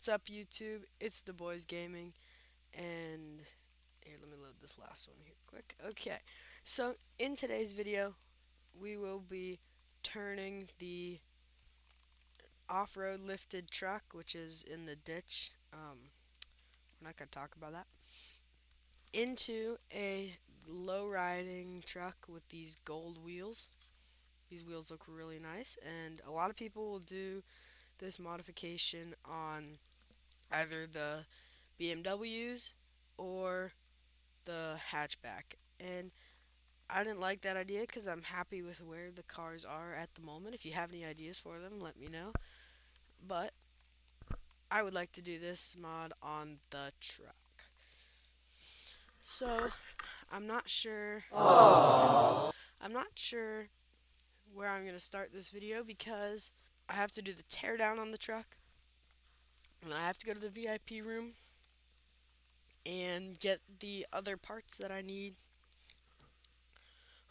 What's up, YouTube? It's the Boys Gaming, and here, let me load this last one here quick. Okay, so in today's video, we will be turning the off-road lifted truck, which is in the ditch. We're not gonna talk about that, into a low-riding truck with these gold wheels. These wheels look really nice, and a lot of people will do this modification on either the BMWs or the hatchback. And I didn't like that idea because I'm happy with where the cars are at the moment. If you have any ideas for them, let me know. But I would like to do this mod on the truck. So I'm not sure. I'm not sure where I'm gonna start this video because I have to do the teardown on the truck, and I have to go to the VIP room and get the other parts that I need,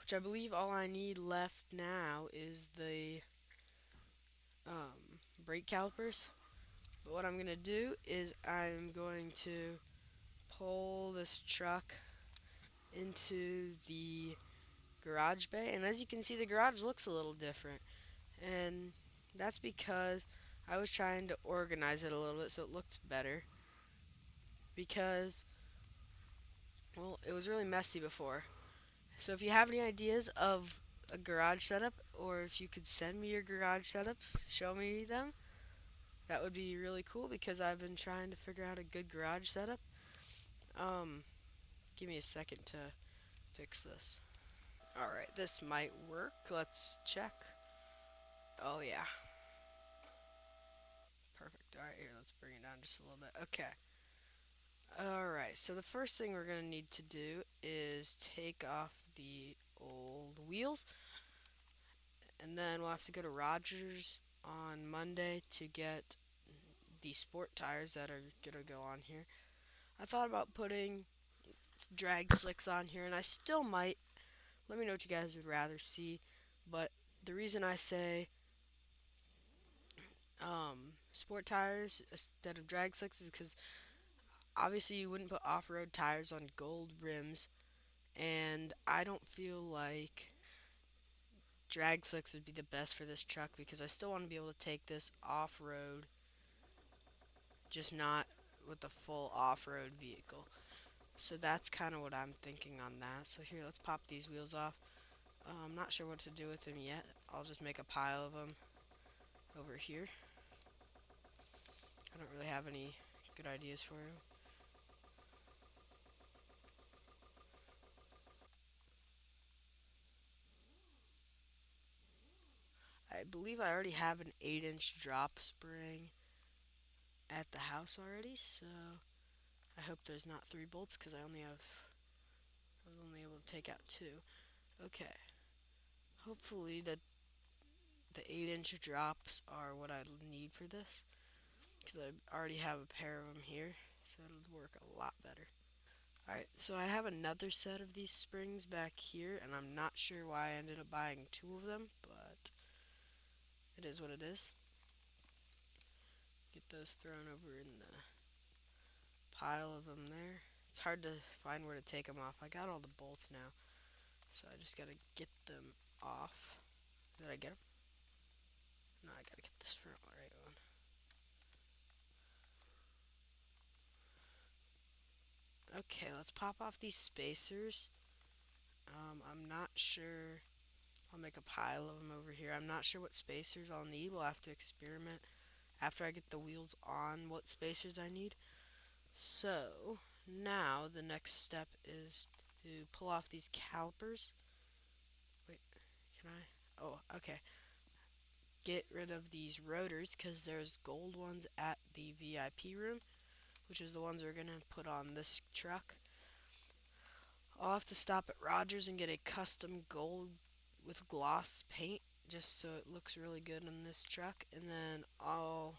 which I believe all I need left now is the brake calipers. But what I'm going to do is I'm going to pull this truck into the garage bay. And as you can see, the garage looks a little different. And that's because I was trying to organize it a little bit so it looked better. Because, well, it was really messy before. So if you have any ideas of a garage setup, or if you could send me your garage setups, show me them, that would be really cool because I've been trying to figure out a good garage setup. Um, Give me a second to fix this. Alright, this might work. Let's check. Oh, yeah. Perfect. Alright, here, let's bring it down just a little bit. Okay. Alright, so the first thing we're going to need to do is take off the old wheels. And then we'll have to go to Rogers on Monday to get the sport tires that are going to go on here. I thought about putting drag slicks on here, and I still might. Let me know what you guys would rather see. But the reason I say sport tires instead of drag slicks is because obviously you wouldn't put off-road tires on gold rims, and I don't feel like drag slicks would be the best for this truck because I still want to be able to take this off-road, just not with a full off-road vehicle. So that's kind of what I'm thinking on that. So here, let's pop these wheels off. I'm not sure what to do with them yet. I'll just make a pile of them over here. I don't really have any good ideas for them. I believe I already have an 8-inch drop spring at the house already, so I hope there's not 3 bolts because I was only able to take out 2. Okay. Hopefully the 8-inch drops are what I need for this because I already have a pair of them here, so it'll work a lot better. Alright, so I have another set of these springs back here, and I'm not sure why I ended up buying 2 of them, but it is what it is. Get those thrown over in the pile of them there. It's hard to find where to take them off. I got all the bolts now, so I just gotta get them off. Did I get them? No, I gotta get this front right one. Okay, let's pop off these spacers. I'm not sure. I'll make a pile of them over here. I'm not sure what spacers I'll need. We'll have to experiment after I get the wheels on what spacers I need. So now the next step is to pull off these calipers. Wait, can I? Oh, okay. Get rid of these rotors because there's gold ones at the VIP room, which is the ones we're gonna put on this truck. I'll have to stop at Rogers and get a custom gold with gloss paint just so it looks really good on this truck, and then I'll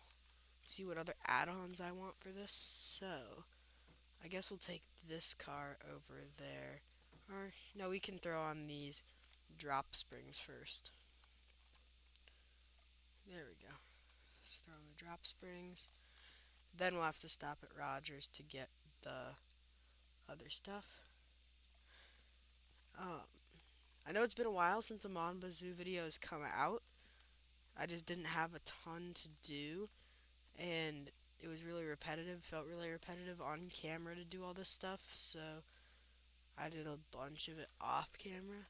see what other add-ons I want for this. So I guess we'll take this car over there, or no, we can throw on these drop springs first. There we go. Let's throw on the drop springs. then we'll have to stop at Rogers to get the other stuff. Um, I know it's been a while since a monbazou video has come out. I just didn't have a ton to do, and it was really repetitive, felt really repetitive on camera to do all this stuff, so I did a bunch of it off camera,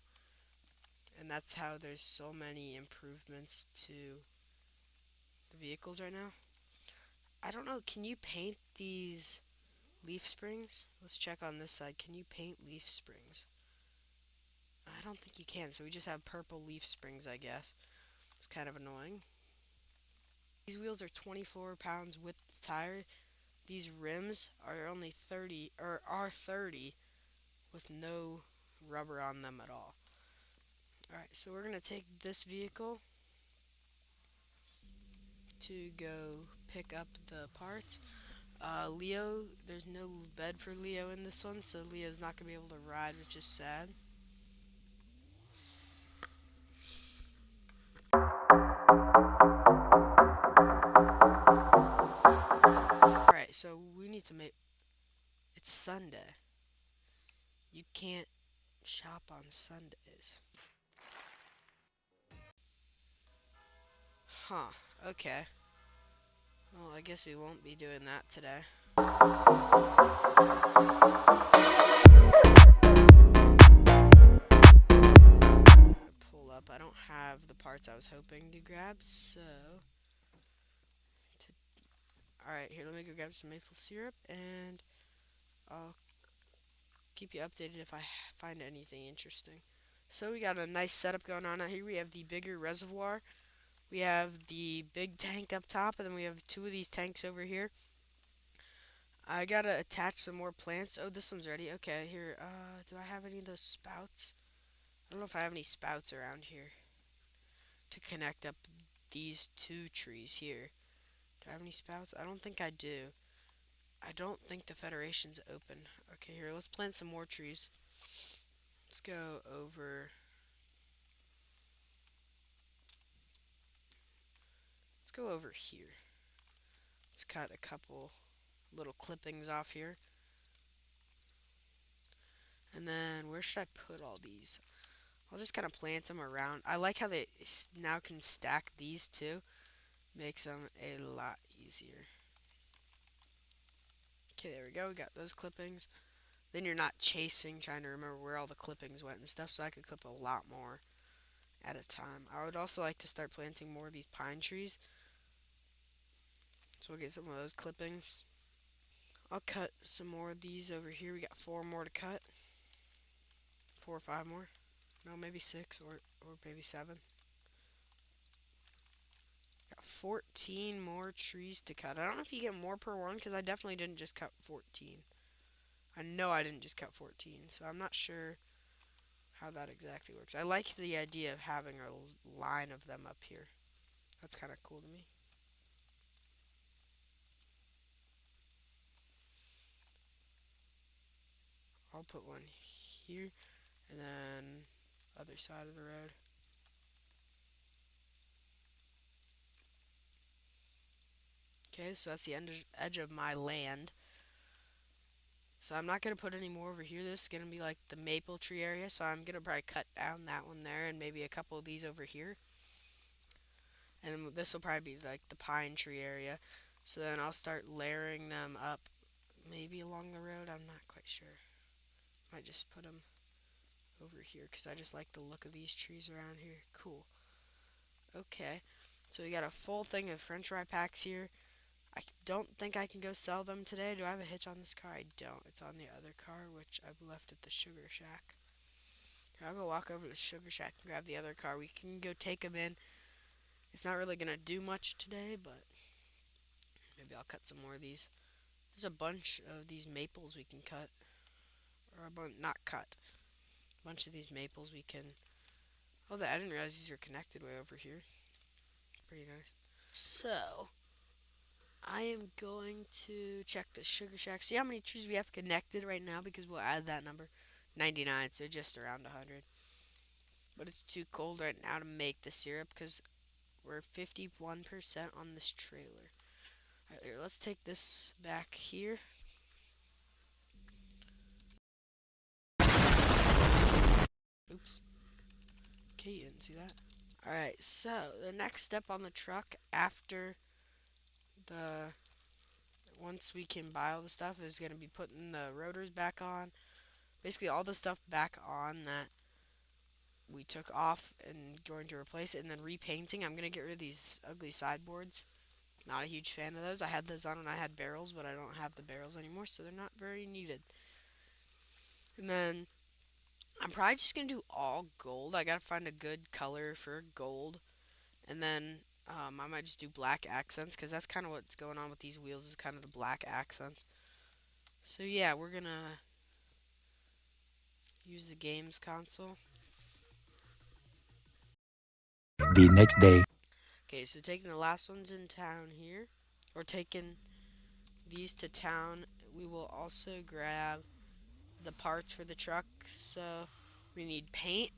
and that's how there's so many improvements to the vehicles right now. I don't know, can you paint these leaf springs? Let's check on this side. Can you paint leaf springs? I don't think you can, so we just have purple leaf springs, I guess. It's kind of annoying. These wheels are 24 pounds width tire. These rims are only 30, or are 30, with no rubber on them at all. Alright, so we're going to take this vehicle to go pick up the parts. Leo, there's no bed for Leo in this one, so Leo's not going to be able to ride, which is sad. Alright, so we need to make... It's Sunday. You can't shop on Sundays. Huh, okay. Well, I guess we won't be doing that today. Pull up. I don't have the parts I was hoping to grab, so... Alright, here, let me go grab some maple syrup, and I'll keep you updated if I find anything interesting. So we got a nice setup going on out here. We have the bigger reservoir. We have the big tank up top, and then we have two of these tanks over here. I gotta attach some more plants. Oh, this one's ready. Okay, here, do I have any of those spouts? I don't know if I have any spouts around here to connect up these two trees here. Do I have any spouts? I don't think I do. I don't think the Federation's open. Okay, here, let's plant some more trees. Let's go over... Let's go over here. Let's cut a couple little clippings off here. And then, where should I put all these? I'll just kind of plant them around. I like how they now can stack these too. Makes them a lot easier. Okay, there we go. We got those clippings. Then you're not chasing, trying to remember where all the clippings went and stuff, so I could clip a lot more at a time. I would also like to start planting more of these pine trees. So we'll get some of those clippings. I'll cut some more of these over here. We got 4 more to cut. 4 or 5 more. No, maybe 6 or maybe 7. Got 14 more trees to cut. I don't know if you get more per one, because I definitely didn't just cut 14. I know I didn't just cut 14, so I'm not sure how that exactly works. I like the idea of having a line of them up here. That's kind of cool to me. I'll put one here, and then other side of the road. Okay, so that's the edge of my land. So I'm not going to put any more over here. This is going to be like the maple tree area, so I'm going to probably cut down that one there and maybe a couple of these over here. And this will probably be like the pine tree area. So then I'll start layering them up maybe along the road. I'm not quite sure. Might just put them over here because I just like the look of these trees around here. Cool. Okay, so we got a full thing of french fry packs here. I don't think I can go sell them today. Do I have a hitch on this car? I don't. It's on the other car, which I've left at the Sugar Shack. I'll go walk over to the Sugar Shack and grab the other car. We can go take them in. It's not really going to do much today, but maybe I'll cut some more of these. There's a bunch of these maples we can cut. Or not cut. A bunch of these maples we can... Oh, I didn't realize these were connected way over here. Pretty nice. So, I am going to check the Sugar Shack. See how many trees we have connected right now, because we'll add that number. 99, so just around 100. But it's too cold right now to make the syrup because we're 51% on this trailer. Alright, here, let's take this back here. Oops. Okay, you didn't see that. Alright, so the next step on the truck after the once we can buy all the stuff is going to be putting the rotors back on. Basically all the stuff back on that we took off and going to replace it, and then repainting. I'm going to get rid of these ugly sideboards. Not a huge fan of those. I had those on when I had barrels, but I don't have the barrels anymore, so they're not very needed. And then I'm probably just going to do all gold. I got to find a good color for gold. And then I might just do black accents, because that's kind of what's going on with these wheels, is kind of the black accents. So yeah, we're going to use the games console. The next day. Okay, so taking the last ones in town here, or taking these to town, we will also grab the parts for the truck. So we need paint.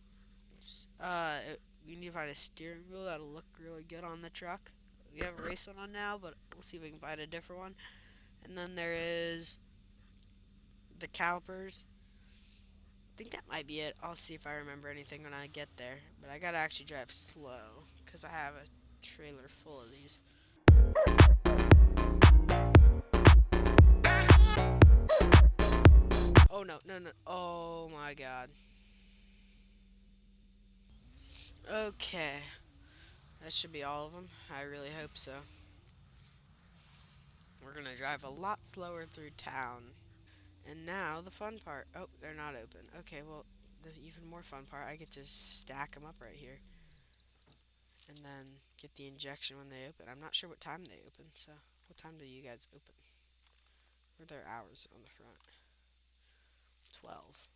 Uh, we need to find a steering wheel that'll look really good on the truck. We have a race one on now, but we'll see if we can find a different one. And then there is the calipers. I think that might be it. I'll see if I remember anything when I get there. But I gotta actually drive slow because I have a trailer full of these. Oh no, no, no. Oh my god. Okay. That should be all of them. I really hope so. We're gonna drive a lot slower through town. And now the fun part. Oh, they're not open. Okay, well, the even more fun part, I get to stack them up right here. And then get the injection when they open. I'm not sure what time they open, so what time do you guys open? What are their hours on the front? 12.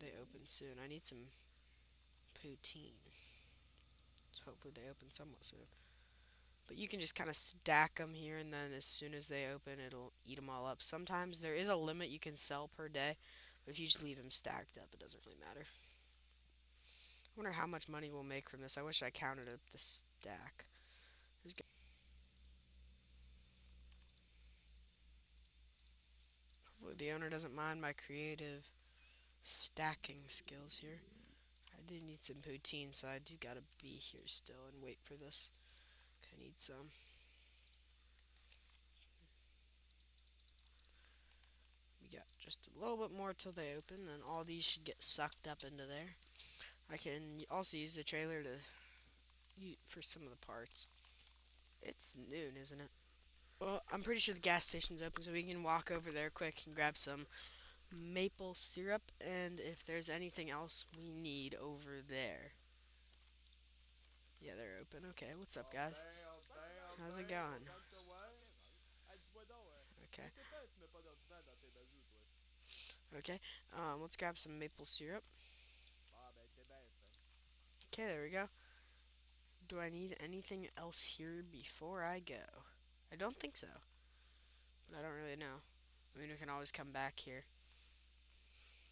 They open soon. I need some poutine. So hopefully they open somewhat soon. But you can just kind of stack them here, and then as soon as they open, it'll eat them all up. Sometimes there is a limit you can sell per day, but if you just leave them stacked up, it doesn't really matter. I wonder how much money we'll make from this. I wish I counted up the stack. Hopefully the owner doesn't mind my creative stacking skills here. I do need some poutine, so I do gotta be here still and wait for this. I need some. We got just a little bit more till they open, then all these should get sucked up into there. I can also use the trailer to for some of the parts. It's noon, isn't it? Well, I'm pretty sure the gas station's open, so we can walk over there quick and grab some maple syrup, and if there's anything else we need over there. Yeah, they're open. Okay, what's up, guys? How's it going? Okay. Okay. Let's grab some maple syrup. Okay, there we go. Do I need anything else here before I go? I don't think so, but I don't really know. I mean, we can always come back here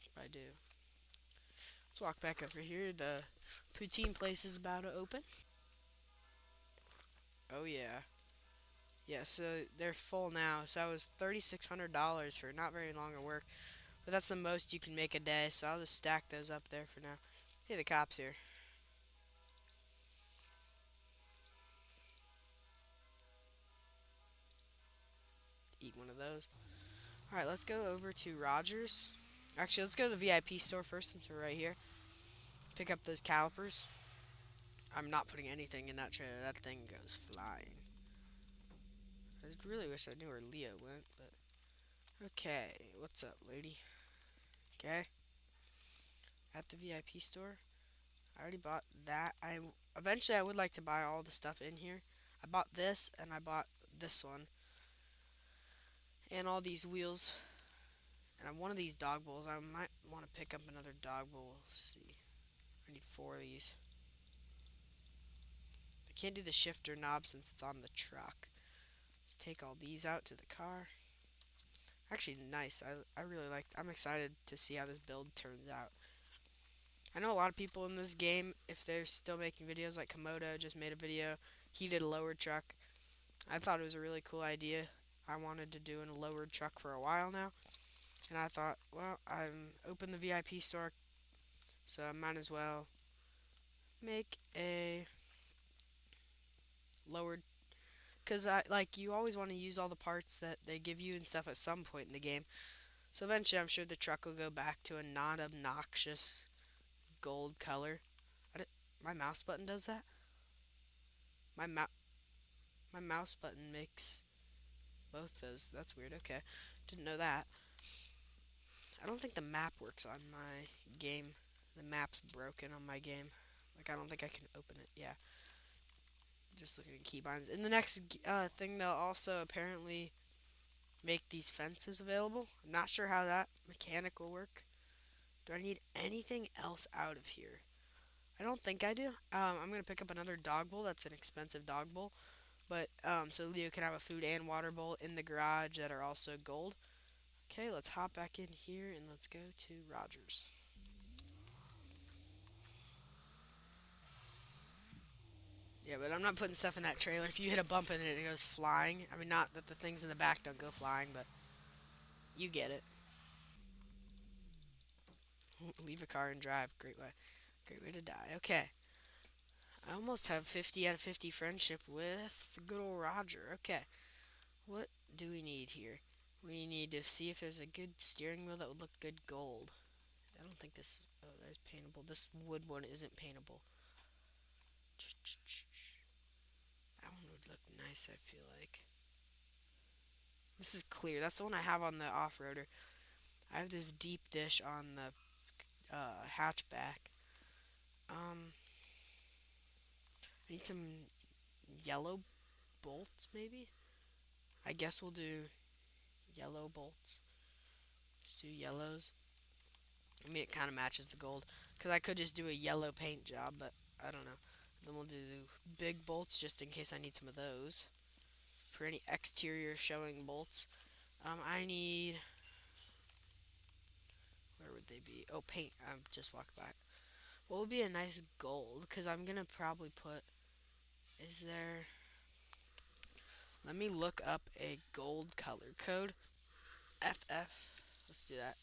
if I do. Let's walk back over here. The poutine place is about to open. Oh yeah. Yeah, so they're full now. So that was $3,600 for not very long of work. But that's the most you can make a day, so I'll just stack those up there for now. Hey, the cops here. Eat one of those. Alright, let's go over to Rogers. Actually, let's go to the VIP store first since we're right here. Pick up those calipers. I'm not putting anything in that trailer. That thing goes flying. I really wish I knew where Leo went, but... Okay, what's up, lady? Okay. At the VIP store. I already bought that. Eventually I would like to buy all the stuff in here. I bought this, and I bought this one. And all these wheels. And I one of these dog bowls. I might want to pick up another dog bowl. We'll see. I need 4 of these. I can't do the shifter knob since it's on the truck. Let's take all these out to the car. Actually, nice. I really like. I'm excited to see how this build turns out. I know a lot of people in this game, if they're still making videos, like Komodo just made a video. He did a lower truck. I thought it was a really cool idea. I wanted to do in a lowered truck for a while now, and I thought, well, I'm open the VIP store, so I might as well make a lowered. Cause I like you always want to use all the parts that they give you and stuff at some point in the game. So eventually, I'm sure the truck will go back to a non-obnoxious gold color. I di- my mouse button does that. My mou- my mouse button makes both those. That's weird. Okay, didn't know that. I don't think the map works on my game. The map's broken on my game. Like I don't think I can open it. Yeah, just looking at keybinds. In the next thing, they'll also apparently make these fences available. I'm not sure how that mechanic will work. Do I need anything else out of here? I don't think I do. I'm gonna pick up another dog bowl. That's an expensive dog bowl, but so Leo can have a food and water bowl in the garage that are also gold. Okay, let's hop back in here and let's go to Rogers. Yeah, but I'm not putting stuff in that trailer. If you hit a bump in it, it goes flying. I mean, not that the things in the back don't go flying, but you get it. Leave a car and drive. Great way to die. Okay, I almost have 50 out of 50 friendship with good old Roger. Okay, what do we need here? We need to see if there's a good steering wheel that would look good gold. I don't think this. Oh, there's paintable. This wood one isn't paintable. That one would look nice. I feel like this is clear. That's the one I have on the off-roader. I have this deep dish on the hatchback. I need some yellow bolts, maybe. I guess we'll do yellow bolts. Just do yellows. I mean, it kind of matches the gold. Because I could just do a yellow paint job, but I don't know. Then we'll do big bolts just in case I need some of those. For any exterior showing bolts. I need. Where would they be? Oh, paint. I just walked by. What would be a nice gold? Because I'm going to probably put. Is there. Let me look up a gold color code. FF. Let's do that.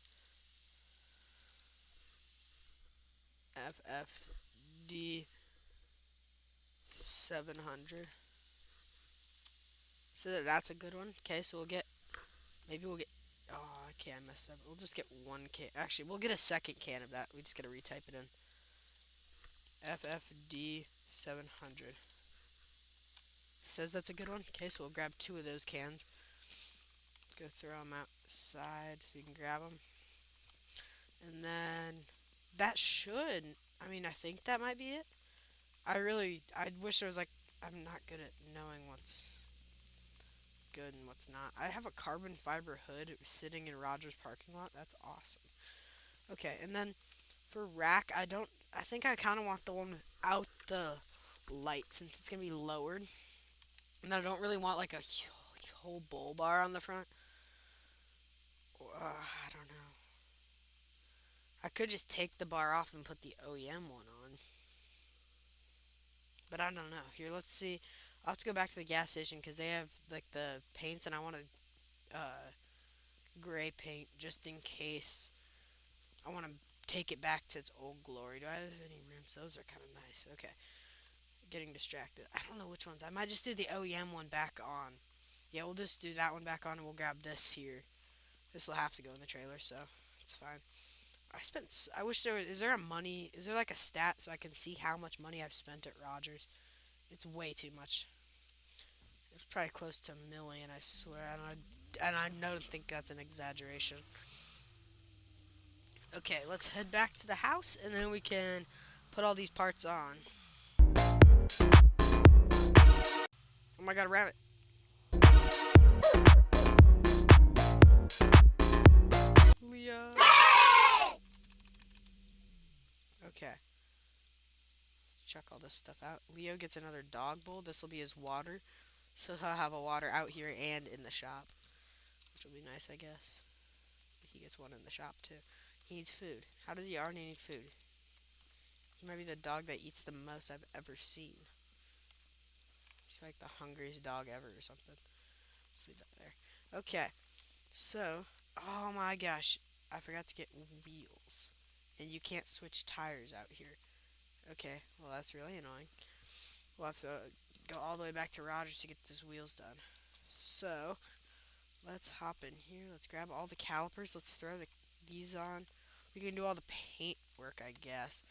FFD 700. So that's a good one. Okay, so we'll get. Maybe we'll get. Oh, okay, I messed up. We'll just get one can. Actually, we'll get a second can of that. We just gotta retype it in. FFD 700. Says that's a good one. Okay, so we'll grab two of those cans. Go throw them outside so you can grab them. And then that should. I mean, I think that might be it. I wish there was like. I'm not good at knowing what's good and what's not. I have a carbon fiber hood sitting in Rogers parking lot. That's awesome. Okay, and then for rack, I don't. I think I kind of want the one without the light since it's gonna be lowered, and I don't really want like a whole bull bar on the front. I don't know. I could just take the bar off and put the OEM one on, but I don't know. Here, let's see. I'll have to go back to the gas station because they have like the paints, and I want a gray paint just in case. I want to take it back to its old glory. Do I have any rims? Those are kind of nice. Okay, getting distracted. I don't know which ones. I might just do the OEM one back on. Yeah, we'll just do that one back on, and we'll grab this here. This will have to go in the trailer, so it's fine. I wish there was. Is there a money? Is there like a stat so I can see how much money I've spent at Rogers? It's way too much. It's probably close to a million. I swear. And I don't think that's an exaggeration. Okay, let's head back to the house, and then we can put all these parts on. Oh my god, a rabbit. Leo. Okay. Check all this stuff out. Leo gets another dog bowl. This will be his water. So he'll have a water out here and in the shop, which will be nice, I guess. He gets one in the shop too. He needs food. How does he already need food? He might be the dog that eats the most I've ever seen. He's like the hungriest dog ever or something. Just leave that there. Okay, so, oh my gosh, I forgot to get wheels. And you can't switch tires out here. Okay, well, that's really annoying. We'll have to go all the way back to Rogers to get those wheels done. So, let's hop in here. Let's grab all the calipers. Let's throw these on. We can do all the paint work, I guess,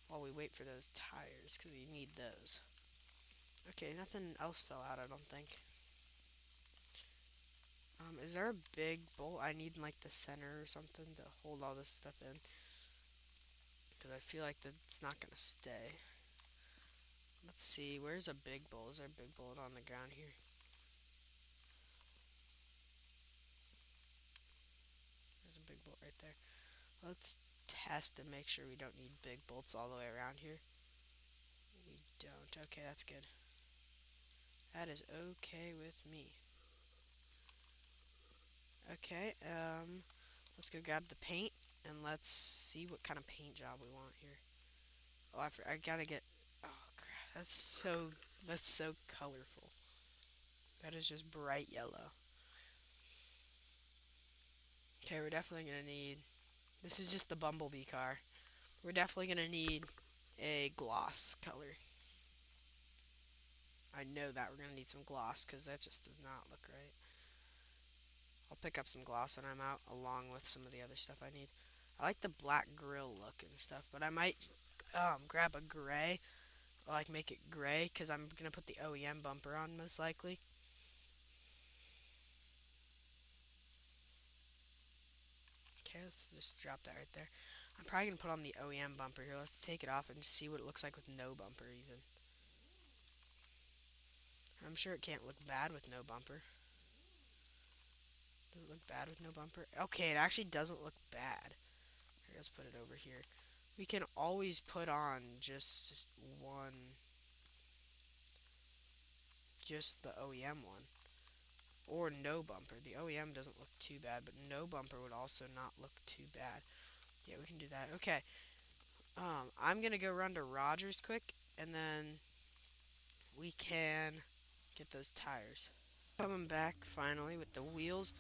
while we wait for those tires, because we need those. Okay, nothing else fell out, I don't think. Is there a big bolt I need in, like, the center or something to hold all this stuff in? Because I feel like it's not going to stay. Let's see, where's a big bolt? Is there a big bolt on the ground here? There's a big bolt right there. Let's test and make sure we don't need big bolts all the way around here. We don't. Okay, that's good. That is okay with me. Okay, let's go grab the paint and let's see what kind of paint job we want here. Oh, I gotta get. Oh crap, that's so colorful. That is just bright yellow. Okay, we're definitely gonna need. This is just the bumblebee car. We're definitely gonna need a gloss color. I know that we're gonna need some gloss because that just does not look right. I'll pick up some gloss when I'm out, along with some of the other stuff I need. I like the black grill look and stuff, but I might grab a gray, like make it gray, because I'm gonna put the OEM bumper on most likely. Okay, let's just drop that right there. I'm probably gonna put on the OEM bumper here. Let's take it off and see what it looks like with no bumper even. I'm sure it can't look bad with no bumper. Does it look bad with no bumper? Okay, it actually doesn't look bad. Here, let's put it over here. We can always put on just the OEM one, or no bumper. The OEM doesn't look too bad, but no bumper would also not look too bad. Yeah, we can do that. Okay. I'm gonna go run to Rogers quick, and then we can get those tires. Coming back finally with the wheels.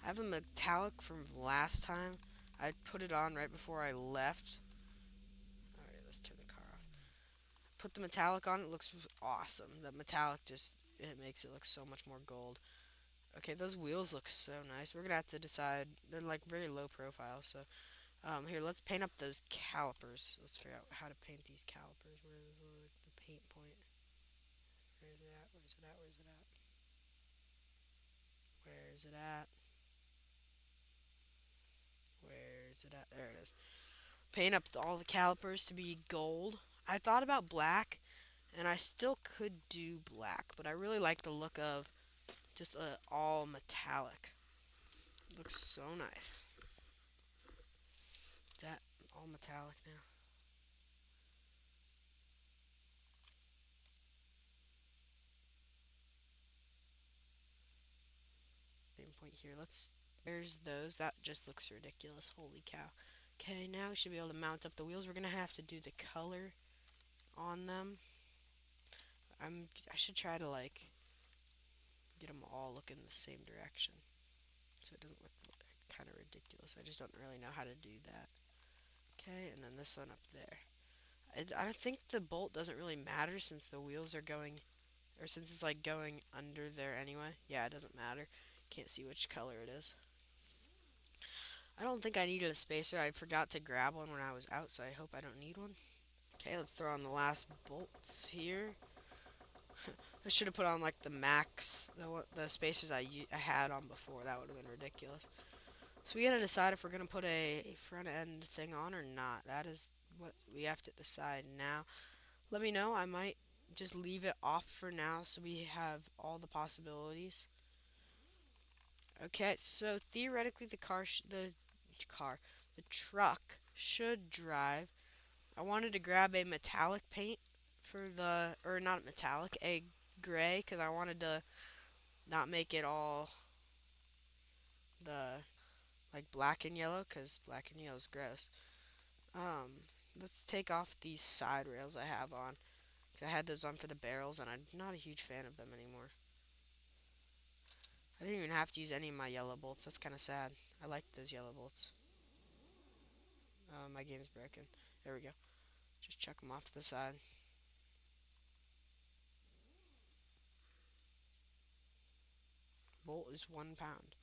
I have a metallic from last time. I put it on right before I left. Alright, let's turn the car off. Put the metallic on, it looks awesome. The metallic just, it makes it look so much more gold. Okay, those wheels look so nice. We're gonna have to decide, they're like very low profile, so here, let's paint up those calipers. Let's figure out how to paint these calipers. Where's the paint point? Where is it at? Where is it at? Where is it at? Where is it at? Where is it at? There it is. Paint up all the calipers to be gold. I thought about black, and I still could do black, but I really like the look of just all metallic. It looks so nice. That all metallic now. Same point here. There's those. That just looks ridiculous. Holy cow. Okay, now we should be able to mount up the wheels. We're gonna have to do the color on them. I should try to like get them all looking the same direction, so it doesn't look kind of ridiculous. I just don't really know how to do that. Okay, and then this one up there. I think the bolt doesn't really matter since the wheels are going, or since it's like going under there anyway. Yeah, it doesn't matter. Can't see which color it is. I don't think I needed a spacer. I forgot to grab one when I was out, so I hope I don't need one. Okay, let's throw on the last bolts here. I should have put on like the max, the spacers I had on before. That would have been ridiculous. So we gotta decide if we're gonna put a front end thing on or not. That is what we have to decide now. Let me know. I might just leave it off for now so we have all the possibilities. Okay, so theoretically the truck should drive. I wanted to grab a metallic paint for or not metallic, a gray, because I wanted to not make it all the like black and yellow, because black and yellow is gross. Um, let's take off these side rails I have on, I had those on for the barrels, and I'm not a huge fan of them anymore. I didn't even have to use any of my yellow bolts. That's kind of sad. I liked those yellow bolts. My game's broken. There we go. Just chuck them off to the side. Bolt is 1 pound.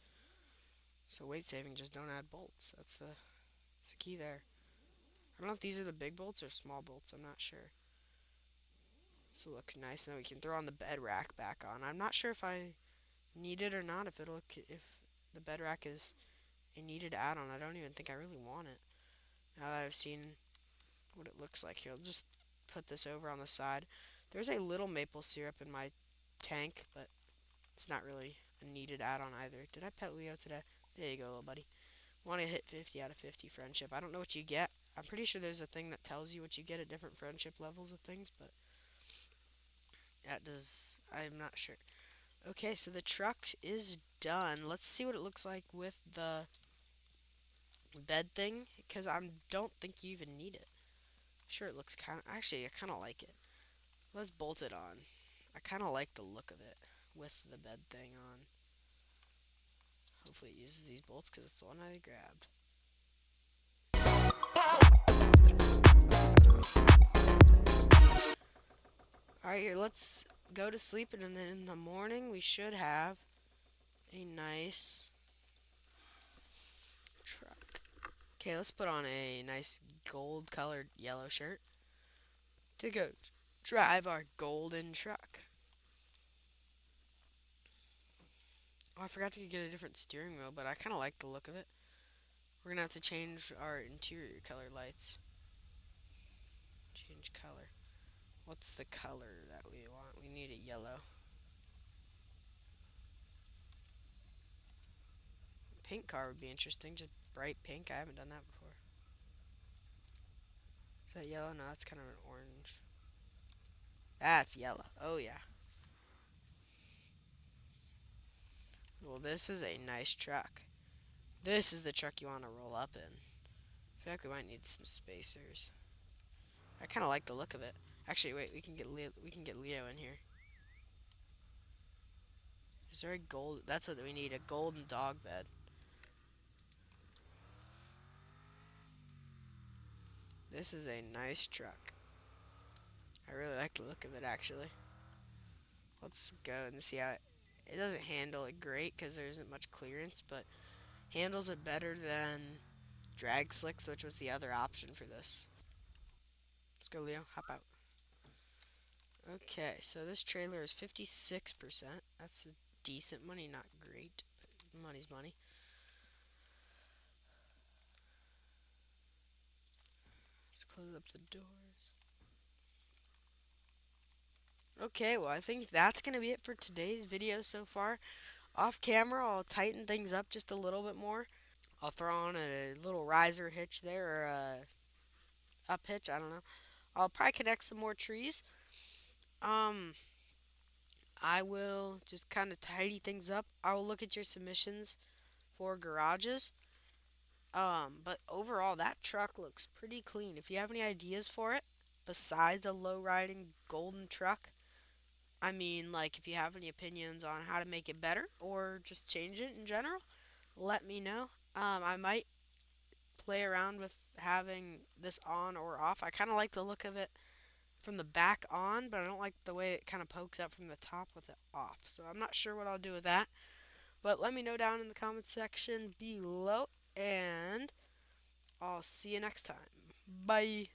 So weight saving, just don't add bolts. That's the key there. I don't know if these are the big bolts or small bolts. I'm not sure. So it looks nice. Now we can throw on the bed rack back on. I'm not sure if I need it or not. If the bed rack is a needed add-on. I don't even think I really want it. Now that I've seen what it looks like here, I'll just put this over on the side. There's a little maple syrup in my tank, but it's not really a needed add-on either. Did I pet Leo today? There you go, little buddy. Want to hit 50 out of 50 friendship. I don't know what you get. I'm pretty sure there's a thing that tells you what you get at different friendship levels of things, but that does. I'm not sure. Okay, so the truck is done. Let's see what it looks like with the bed thing, because I don't think you even need it. Sure, it looks kind of. Actually, I kind of like it. Let's bolt it on. I kind of like the look of it with the bed thing on. Hopefully, it uses these bolts because it's the one I grabbed. Alright, here, let's go to sleep, and then in the morning, we should have a nice truck. Okay, let's put on a nice gold colored yellow shirt to go drive our golden truck. Oh, I forgot to get a different steering wheel, but I kind of like the look of it. We're gonna have to change our interior color lights. Change color. What's the color that we want? We need a yellow. Pink car would be interesting, just bright pink. I haven't done that before. Is that yellow? No, that's kind of an orange. That's yellow. Oh, yeah. Well, this is a nice truck. This is the truck you want to roll up in. I feel like we might need some spacers. I kind of like the look of it. Actually, wait, we can get Leo in here. Is there a gold? That's what we need, a golden dog bed. This is a nice truck. I really like the look of it, actually. Let's go and see how it doesn't handle it great because there isn't much clearance, but handles it better than drag slicks, which was the other option for this. Let's go, Leo. Hop out. Okay, so this trailer is 56%. That's a decent money, not great, but money's money. Let's close up the doors. Okay, well, I think that's going to be it for today's video so far. Off camera, I'll tighten things up just a little bit more. I'll throw on a little riser hitch there, or a up hitch, I don't know. I'll probably connect some more trees. Um, I will just kind of tidy things up. I will look at your submissions for garages. But overall, that truck looks pretty clean. If you have any ideas for it, besides a low riding golden truck, I mean, like if you have any opinions on how to make it better or just change it in general, let me know. I might play around with having this on or off. I kind of like the look of it from the back on, but I don't like the way it kind of pokes up from the top with it off. So I'm not sure what I'll do with that. But let me know down in the comment section below, and I'll see you next time. Bye.